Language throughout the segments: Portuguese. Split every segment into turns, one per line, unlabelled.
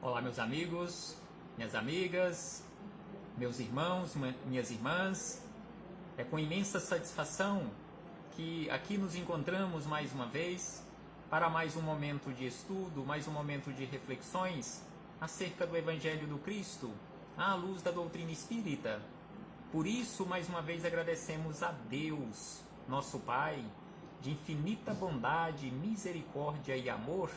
Olá, meus amigos, minhas amigas, meus irmãos, minhas irmãs. É com imensa satisfação que aqui nos encontramos mais uma vez para mais um momento de estudo, mais um momento de reflexões acerca do Evangelho do Cristo, à luz da doutrina espírita. Por isso, mais uma vez agradecemos a Deus, nosso Pai, de infinita bondade, misericórdia e amor,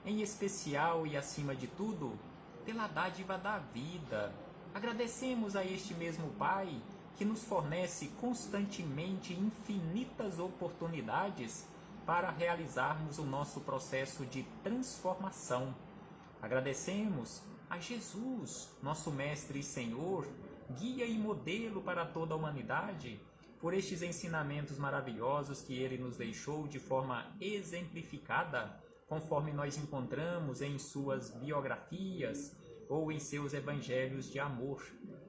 em especial e acima de tudo, pela dádiva da vida. Agradecemos a este mesmo Pai que nos fornece constantemente infinitas oportunidades para realizarmos o nosso processo de transformação. Agradecemos a Jesus, nosso Mestre e Senhor, guia e modelo para toda a humanidade, por estes ensinamentos maravilhosos que Ele nos deixou de forma exemplificada, conforme nós encontramos em suas biografias ou em seus evangelhos de amor.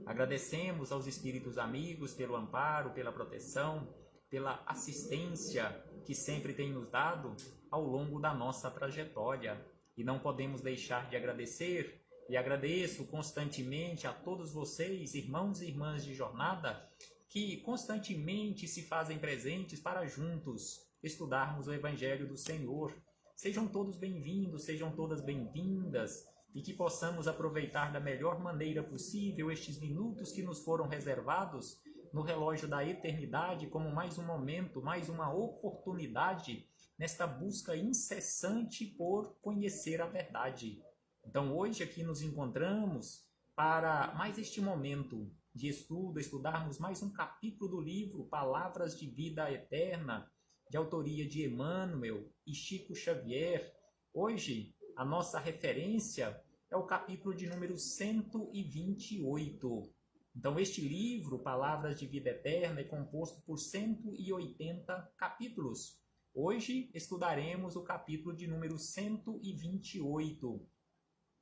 Agradecemos aos Espíritos amigos pelo amparo, pela proteção, pela assistência que sempre tem nos dado ao longo da nossa trajetória. E não podemos deixar de agradecer, e agradeço constantemente a todos vocês, irmãos e irmãs de jornada, que constantemente se fazem presentes para juntos estudarmos o Evangelho do Senhor. Sejam todos bem-vindos, sejam todas bem-vindas, e que possamos aproveitar da melhor maneira possível estes minutos que nos foram reservados no relógio da eternidade como mais um momento, mais uma oportunidade nesta busca incessante por conhecer a verdade. Então hoje aqui nos encontramos para mais este momento de estudo, estudarmos mais um capítulo do livro Palavras de Vida Eterna, de autoria de Emmanuel e Chico Xavier. Hoje a nossa referência é o capítulo de número 128. Então este livro, Palavras de Vida Eterna, é composto por 180 capítulos. Hoje estudaremos o capítulo de número 128,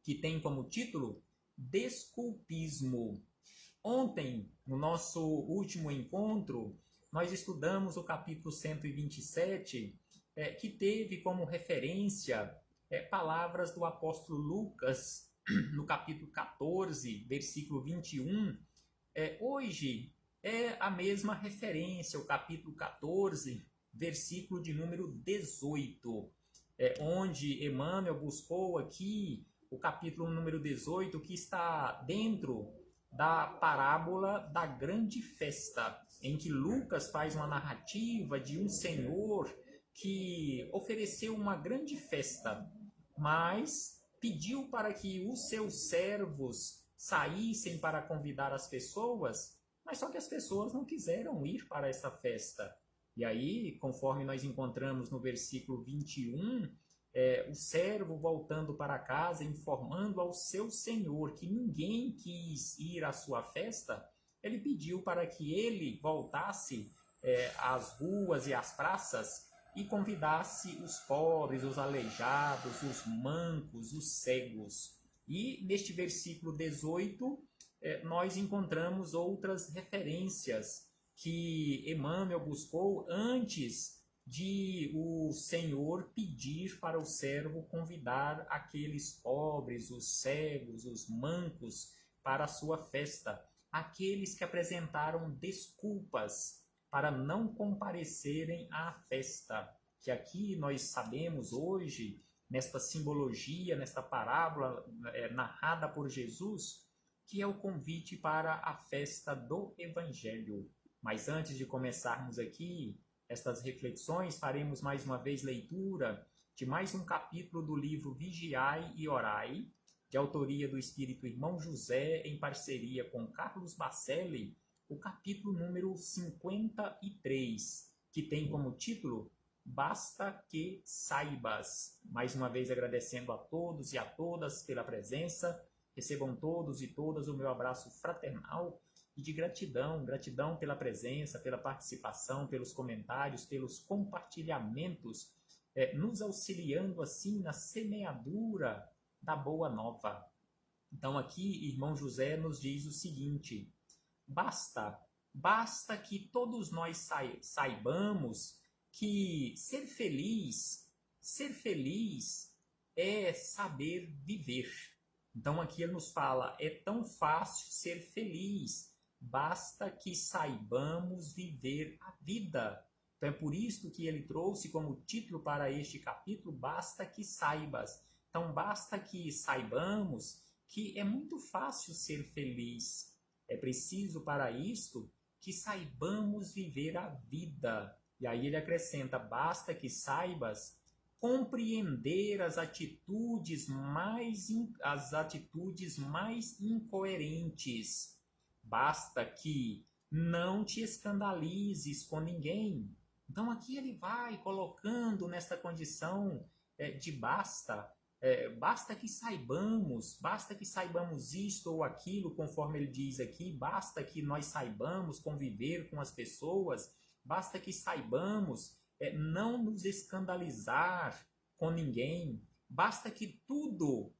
que tem como título Desculpismo. Ontem, no nosso último encontro, nós estudamos o capítulo 127, que teve como referência palavras do apóstolo Lucas, no capítulo 14, versículo 21. Hoje é a mesma referência, o capítulo 14, versículo de número 18, onde Emmanuel buscou aqui o capítulo número 18, que está dentro da parábola da grande festa, em que Lucas faz uma narrativa de um senhor que ofereceu uma grande festa, mas pediu para que os seus servos saíssem para convidar as pessoas, mas só que as pessoas não quiseram ir para essa festa. E aí, conforme nós encontramos no versículo 21, o servo voltando para casa, informando ao seu senhor que ninguém quis ir à sua festa, ele pediu para que ele voltasse às ruas e às praças e convidasse os pobres, os aleijados, os mancos, os cegos. E neste versículo 18, nós encontramos outras referências que Emmanuel buscou antes de o Senhor pedir para o servo convidar aqueles pobres, os cegos, os mancos para a sua festa, aqueles que apresentaram desculpas para não comparecerem à festa, que aqui nós sabemos hoje, nesta simbologia, nesta parábola narrada por Jesus, que é o convite para a festa do Evangelho. Mas antes de começarmos aqui estas reflexões, faremos mais uma vez leitura de mais um capítulo do livro Vigiai e Orai, de autoria do Espírito Irmão José, em parceria com Carlos Bacelli, o capítulo número 53, que tem como título Basta que saibas. Mais uma vez agradecendo a todos e a todas pela presença. Recebam todos e todas o meu abraço fraternal e de gratidão, gratidão pela presença, pela participação, pelos comentários, pelos compartilhamentos, nos auxiliando assim na semeadura da boa nova. Então aqui, irmão José nos diz o seguinte: basta que todos nós saibamos que ser feliz é saber viver. Então aqui ele nos fala, é tão fácil ser feliz, basta que saibamos viver a vida. Então é por isso que ele trouxe como título para este capítulo, basta que saibas. Então basta que saibamos que é muito fácil ser feliz. É preciso para isto que saibamos viver a vida. E aí ele acrescenta, basta que saibas compreender as atitudes mais incoerentes. Basta que não te escandalizes com ninguém. Então aqui ele vai colocando nessa condição de basta. Basta que saibamos isto ou aquilo, conforme ele diz aqui, basta que nós saibamos conviver com as pessoas, basta que saibamos não nos escandalizar com ninguém, basta que tudo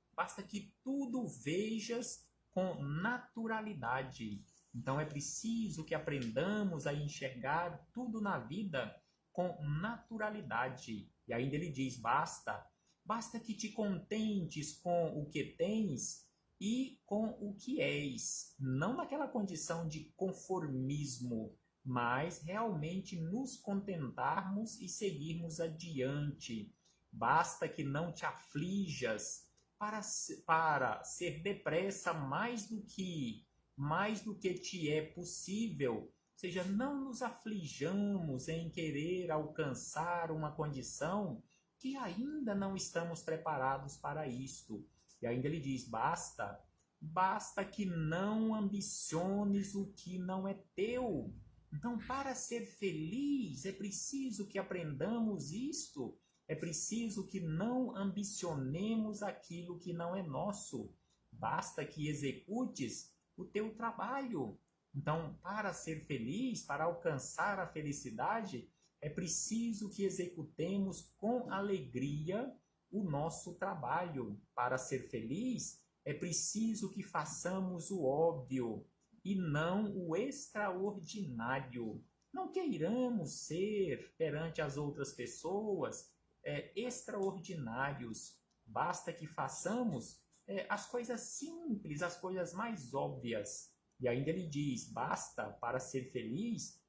vejas com naturalidade. Então é preciso que aprendamos a enxergar tudo na vida com naturalidade. E ainda ele diz, basta que te contentes com o que tens e com o que és, não naquela condição de conformismo, mas realmente nos contentarmos e seguirmos adiante. Basta que não te aflijas para ser depressa mais do que te é possível. Ou seja, não nos aflijamos em querer alcançar uma condição que ainda não estamos preparados para isto. E ainda ele diz, basta que não ambiciones o que não é teu. Então, para ser feliz, é preciso que aprendamos isto. É preciso que não ambicionemos aquilo que não é nosso. Basta que executes o teu trabalho. Então, para ser feliz, para alcançar a felicidade, é preciso que executemos com alegria o nosso trabalho. Para ser feliz, é preciso que façamos o óbvio e não o extraordinário. Não queiramos ser, perante as outras pessoas, extraordinários. Basta que façamos as coisas simples, as coisas mais óbvias. E ainda ele diz, para ser feliz,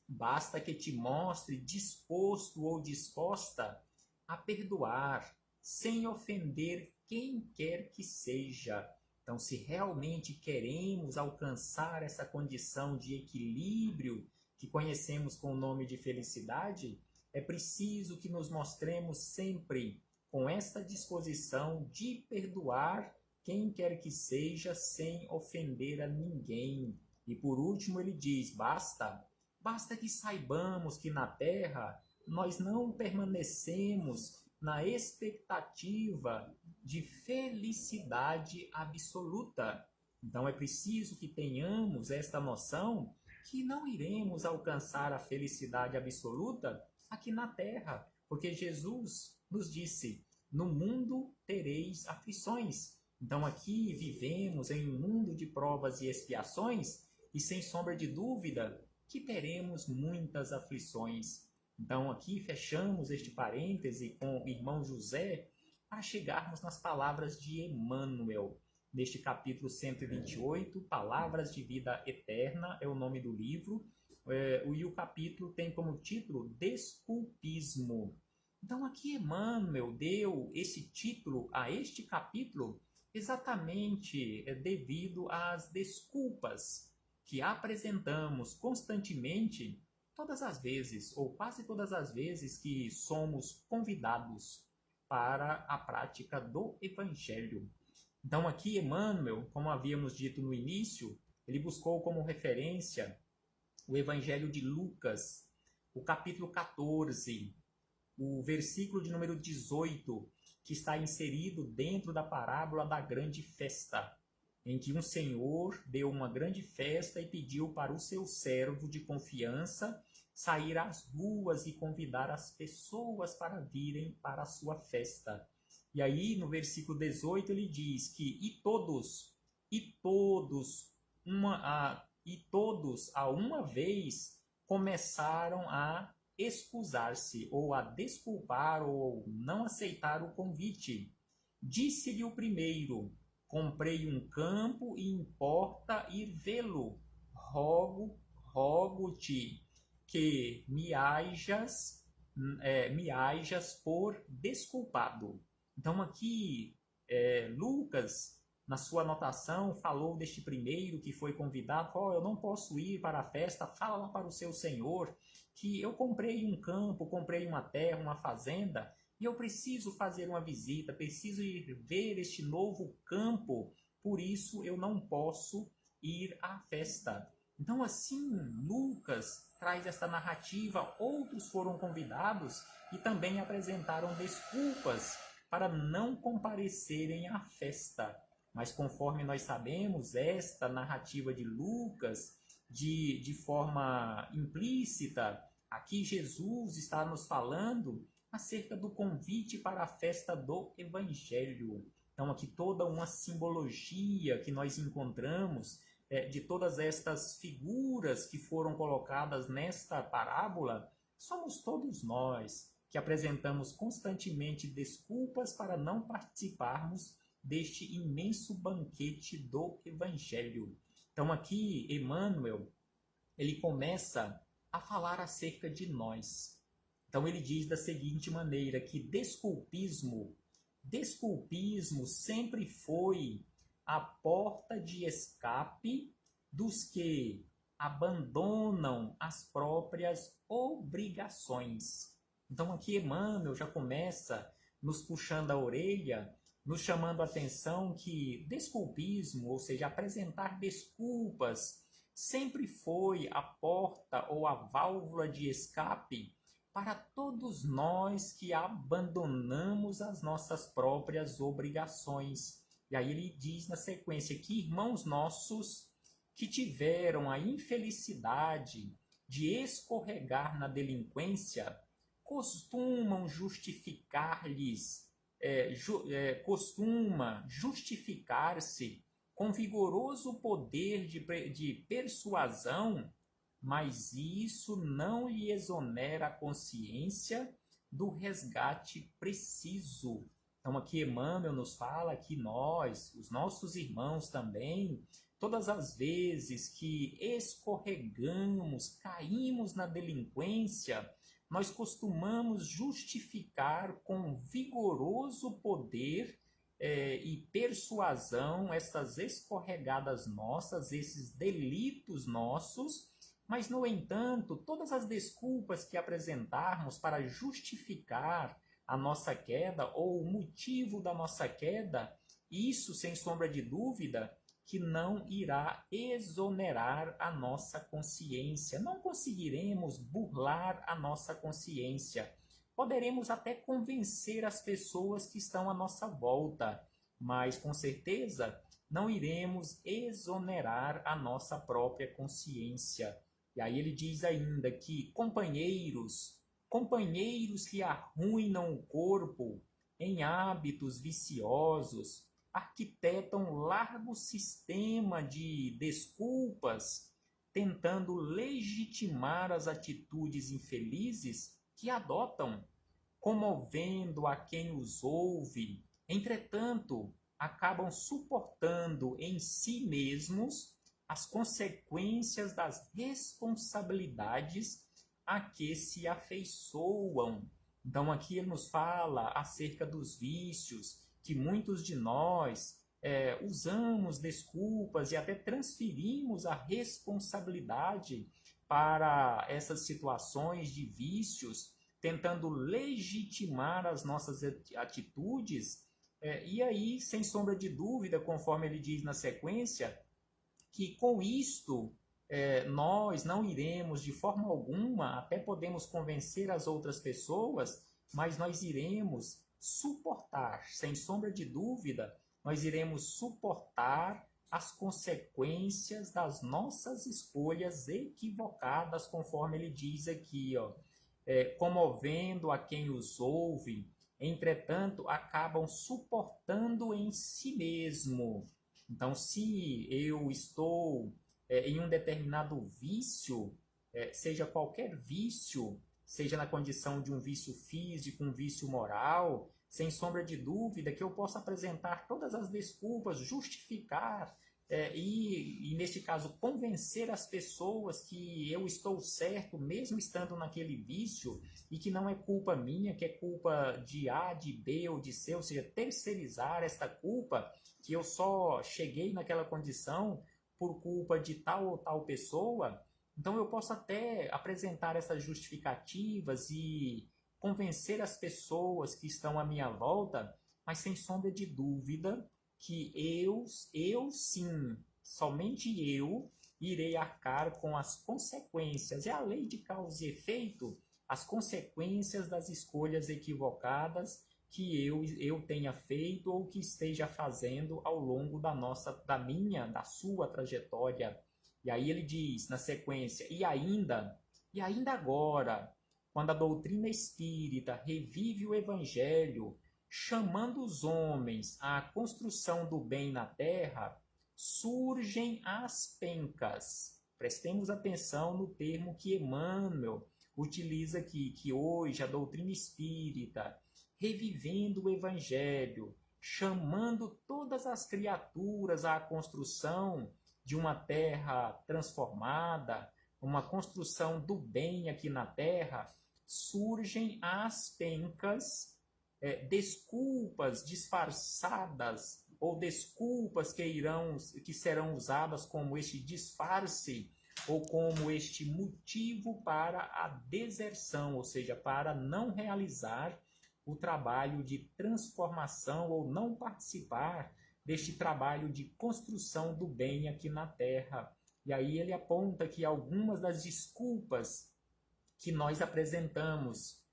basta que te mostre disposto ou disposta a perdoar, sem ofender quem quer que seja. Então, se realmente queremos alcançar essa condição de equilíbrio que conhecemos com o nome de felicidade, é preciso que nos mostremos sempre com esta disposição de perdoar quem quer que seja, sem ofender a ninguém. E por último ele diz, basta que saibamos que na Terra nós não permanecemos na expectativa de felicidade absoluta. Então é preciso que tenhamos esta noção que não iremos alcançar a felicidade absoluta aqui na Terra, porque Jesus nos disse, no mundo tereis aflições. Então aqui vivemos em um mundo de provas e expiações e sem sombra de dúvida que teremos muitas aflições. Então aqui fechamos este parêntese com o irmão José para chegarmos nas palavras de Emmanuel. Neste capítulo 128, Palavras de Vida Eterna é o nome do livro, e o capítulo tem como título Desculpismo. Então aqui Emmanuel deu esse título a este capítulo exatamente devido às desculpas que apresentamos constantemente todas as vezes, ou quase todas as vezes que somos convidados para a prática do Evangelho. Então aqui Emmanuel, como havíamos dito no início, ele buscou como referência o Evangelho de Lucas, o capítulo 14, o versículo de número 18, que está inserido dentro da parábola da grande festa, em que um senhor deu uma grande festa e pediu para o seu servo de confiança sair às ruas e convidar as pessoas para virem para a sua festa. E aí, no versículo 18, ele diz que todos a uma vez começaram a excusar-se, ou a desculpar, ou não aceitar o convite. Disse-lhe o primeiro, comprei um campo e importa ir vê-lo. Rogo-te que me hajas por desculpado. Então aqui Lucas, na sua anotação, falou deste primeiro que foi convidado, eu não posso ir para a festa, fala para o seu senhor que eu comprei um campo, comprei uma terra, uma fazenda, e eu preciso fazer uma visita, preciso ir ver este novo campo, por isso eu não posso ir à festa. Então assim, Lucas traz esta narrativa, outros foram convidados e também apresentaram desculpas para não comparecerem à festa. Mas conforme nós sabemos, esta narrativa de Lucas, de forma implícita, aqui Jesus está nos falando acerca do convite para a festa do Evangelho. Então aqui toda uma simbologia que nós encontramos de todas estas figuras que foram colocadas nesta parábola, somos todos nós que apresentamos constantemente desculpas para não participarmos deste imenso banquete do Evangelho. Então aqui Emmanuel, ele começa a falar acerca de nós. Então ele diz da seguinte maneira, que desculpismo sempre foi a porta de escape dos que abandonam as próprias obrigações. Então aqui Emmanuel já começa nos puxando a orelha, nos chamando a atenção que desculpismo, ou seja, apresentar desculpas, sempre foi a porta ou a válvula de escape para todos nós que abandonamos as nossas próprias obrigações. E aí ele diz na sequência que irmãos nossos que tiveram a infelicidade de escorregar na delinquência costuma justificar-se com vigoroso poder de persuasão, mas isso não lhe exonera a consciência do resgate preciso. Então aqui Emmanuel nos fala que nós, os nossos irmãos também, todas as vezes que escorregamos, caímos na delinquência, nós costumamos justificar com vigoroso poder e persuasão essas escorregadas nossas, esses delitos nossos, mas, no entanto, todas as desculpas que apresentarmos para justificar a nossa queda ou o motivo da nossa queda, isso, sem sombra de dúvida, que não irá exonerar a nossa consciência. Não conseguiremos burlar a nossa consciência. Poderemos até convencer as pessoas que estão à nossa volta, mas com certeza não iremos exonerar a nossa própria consciência. E aí ele diz ainda que companheiros que arruinam o corpo em hábitos viciosos, arquitetam largo sistema de desculpas, tentando legitimar as atitudes infelizes que adotam, comovendo a quem os ouve. Entretanto, acabam suportando em si mesmos as consequências das responsabilidades a que se afeiçoam. Então aqui ele nos fala acerca dos vícios, que muitos de nós usamos desculpas e até transferimos a responsabilidade para essas situações de vícios, tentando legitimar as nossas atitudes, e aí, sem sombra de dúvida, conforme ele diz na sequência, que com isto nós não iremos de forma alguma, até podemos convencer as outras pessoas, mas nós iremos suportar, sem sombra de dúvida, nós iremos suportar as consequências das nossas escolhas equivocadas, conforme ele diz aqui, comovendo a quem os ouve, entretanto, acabam suportando em si mesmo. Então, se eu estou em um determinado vício, seja qualquer vício, seja na condição de um vício físico, um vício moral, sem sombra de dúvida, que eu possa apresentar todas as desculpas, justificar e, neste caso, convencer as pessoas que eu estou certo, mesmo estando naquele vício, e que não é culpa minha, que é culpa de A, de B ou de C, ou seja, terceirizar esta culpa, que eu só cheguei naquela condição por culpa de tal ou tal pessoa. Então eu posso até apresentar essas justificativas e convencer as pessoas que estão à minha volta, mas sem sombra de dúvida que eu sim, somente eu, irei arcar com as consequências. É a lei de causa e efeito, as consequências das escolhas equivocadas que eu tenha feito ou que esteja fazendo ao longo da sua trajetória. E aí ele diz na sequência, e ainda agora, quando a doutrina espírita revive o evangelho, chamando os homens à construção do bem na terra, surgem as pencas. Prestemos atenção no termo que Emmanuel utiliza aqui, que hoje a doutrina espírita, revivendo o evangelho, chamando todas as criaturas à construção de uma terra transformada, uma construção do bem aqui na terra, surgem as pencas, desculpas disfarçadas ou desculpas que serão usadas como este disfarce ou como este motivo para a deserção, ou seja, para não realizar o trabalho de transformação ou não participar deste trabalho de construção do bem aqui na Terra. E aí ele aponta que algumas das desculpas que nós apresentamos.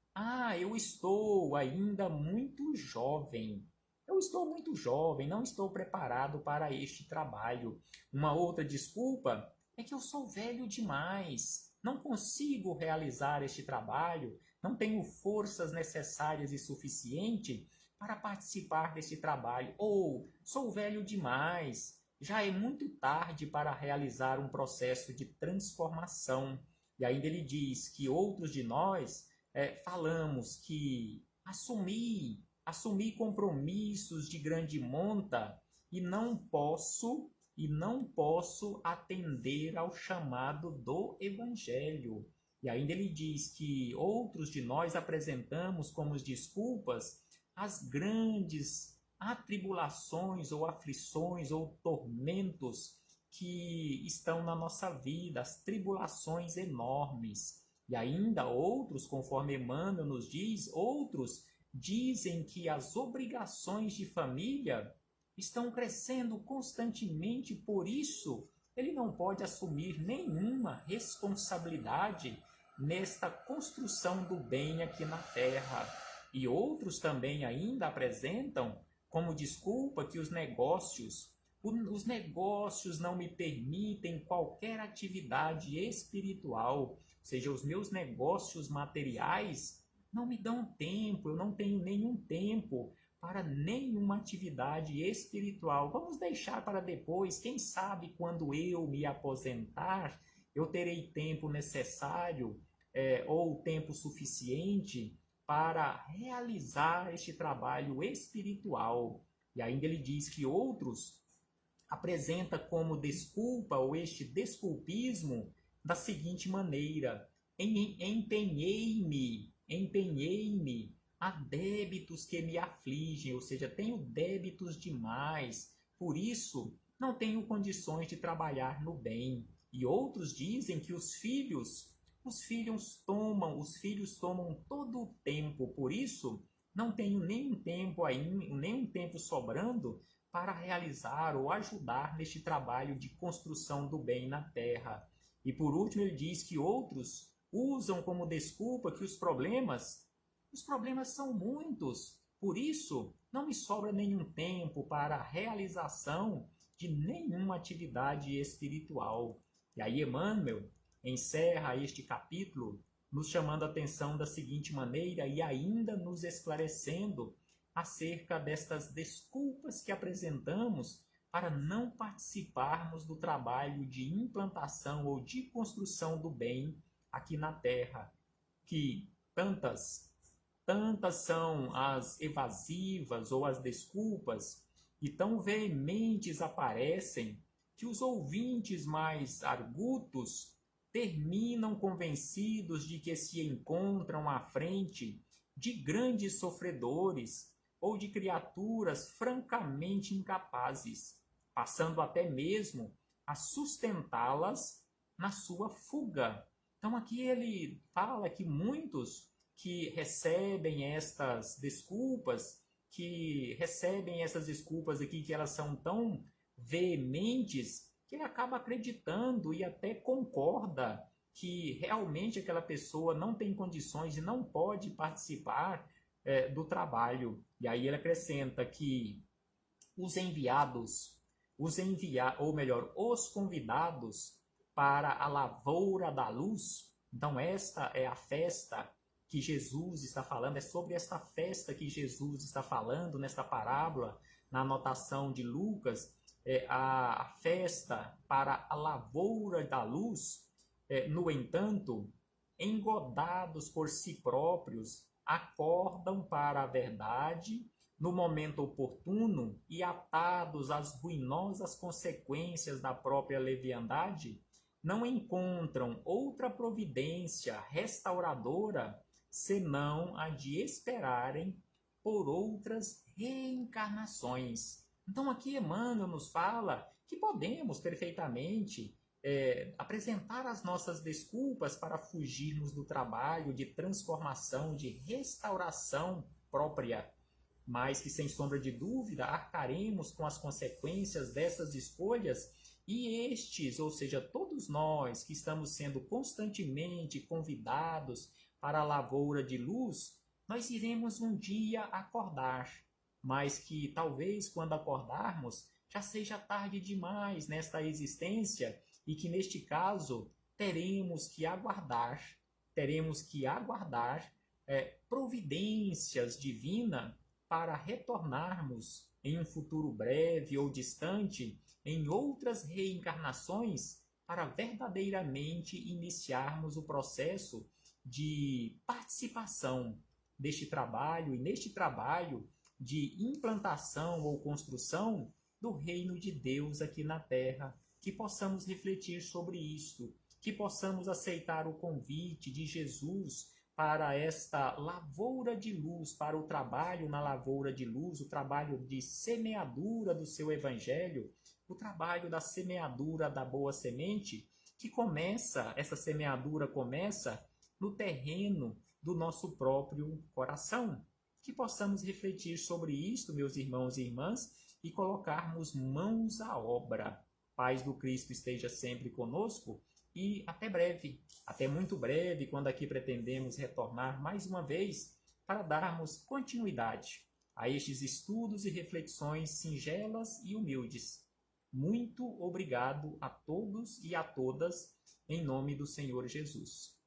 Eu estou ainda muito jovem. Eu estou muito jovem, não estou preparado para este trabalho. Uma outra desculpa é que eu sou velho demais. Não consigo realizar este trabalho, não tenho forças necessárias e suficiente para participar desse trabalho. Ou sou velho demais, já é muito tarde para realizar um processo de transformação. E ainda ele diz que outros de nós falamos que assumi compromissos de grande monta e não posso atender ao chamado do Evangelho. E ainda ele diz que outros de nós apresentamos como desculpas as grandes atribulações ou aflições ou tormentos que estão na nossa vida, as tribulações enormes. E ainda outros, conforme Emmanuel nos diz, outros dizem que as obrigações de família estão crescendo constantemente, por isso ele não pode assumir nenhuma responsabilidade nesta construção do bem aqui na Terra. E outros também ainda apresentam como desculpa que os negócios não me permitem qualquer atividade espiritual, ou seja, os meus negócios materiais não me dão tempo, eu não tenho nenhum tempo para nenhuma atividade espiritual. Vamos deixar para depois, quem sabe quando eu me aposentar, eu terei tempo necessário ou tempo suficiente para realizar este trabalho espiritual. E ainda ele diz que outros apresenta como desculpa ou este desculpismo da seguinte maneira: empenhei-me a débitos que me afligem, ou seja, tenho débitos demais, por isso não tenho condições de trabalhar no bem. E outros dizem que os filhos tomam todo o tempo, por isso não tenho nenhum tempo sobrando para realizar ou ajudar neste trabalho de construção do bem na terra. E por último ele diz que outros usam como desculpa que os problemas são muitos, por isso não me sobra nenhum tempo para a realização de nenhuma atividade espiritual. E aí Emmanuel encerra este capítulo nos chamando a atenção da seguinte maneira e ainda nos esclarecendo acerca destas desculpas que apresentamos para não participarmos do trabalho de implantação ou de construção do bem aqui na Terra, que tantas tantas são as evasivas ou as desculpas e tão veementes aparecem que os ouvintes mais argutos terminam convencidos de que se encontram à frente de grandes sofredores ou de criaturas francamente incapazes, passando até mesmo a sustentá-las na sua fuga. Então aqui ele fala que muitos que recebem essas desculpas, aqui, que elas são tão veementes, que ele acaba acreditando e até concorda que realmente aquela pessoa não tem condições e não pode participar do trabalho. E aí ele acrescenta que os enviados, os convidados para a lavoura da luz. Então esta é a festa que Jesus está falando, é sobre esta festa que Jesus está falando nesta parábola, na anotação de Lucas, a festa para a lavoura da luz. No entanto, engodados por si próprios, acordam para a verdade no momento oportuno e atados às ruinosas consequências da própria leviandade, não encontram outra providência restauradora senão a de esperarem por outras reencarnações. Então aqui Emmanuel nos fala que podemos perfeitamente apresentar as nossas desculpas para fugirmos do trabalho de transformação, de restauração própria, mas que sem sombra de dúvida arcaremos com as consequências dessas escolhas. E estes, ou seja, todos nós que estamos sendo constantemente convidados para a lavoura de luz, nós iremos um dia acordar, mas que talvez quando acordarmos já seja tarde demais nesta existência e que neste caso teremos que aguardar providências divinas para retornarmos em um futuro breve ou distante em outras reencarnações para verdadeiramente iniciarmos o processo de participação deste trabalho e neste trabalho de implantação ou construção do reino de Deus aqui na Terra, que possamos refletir sobre isto, que possamos aceitar o convite de Jesus para esta lavoura de luz, para o trabalho na lavoura de luz, o trabalho de semeadura do seu evangelho, o trabalho da semeadura da boa semente, essa semeadura começa no terreno do nosso próprio coração. Que possamos refletir sobre isto, meus irmãos e irmãs, e colocarmos mãos à obra. Paz do Cristo esteja sempre conosco e até breve, até muito breve, quando aqui pretendemos retornar mais uma vez para darmos continuidade a estes estudos e reflexões singelas e humildes. Muito obrigado a todos e a todas, em nome do Senhor Jesus.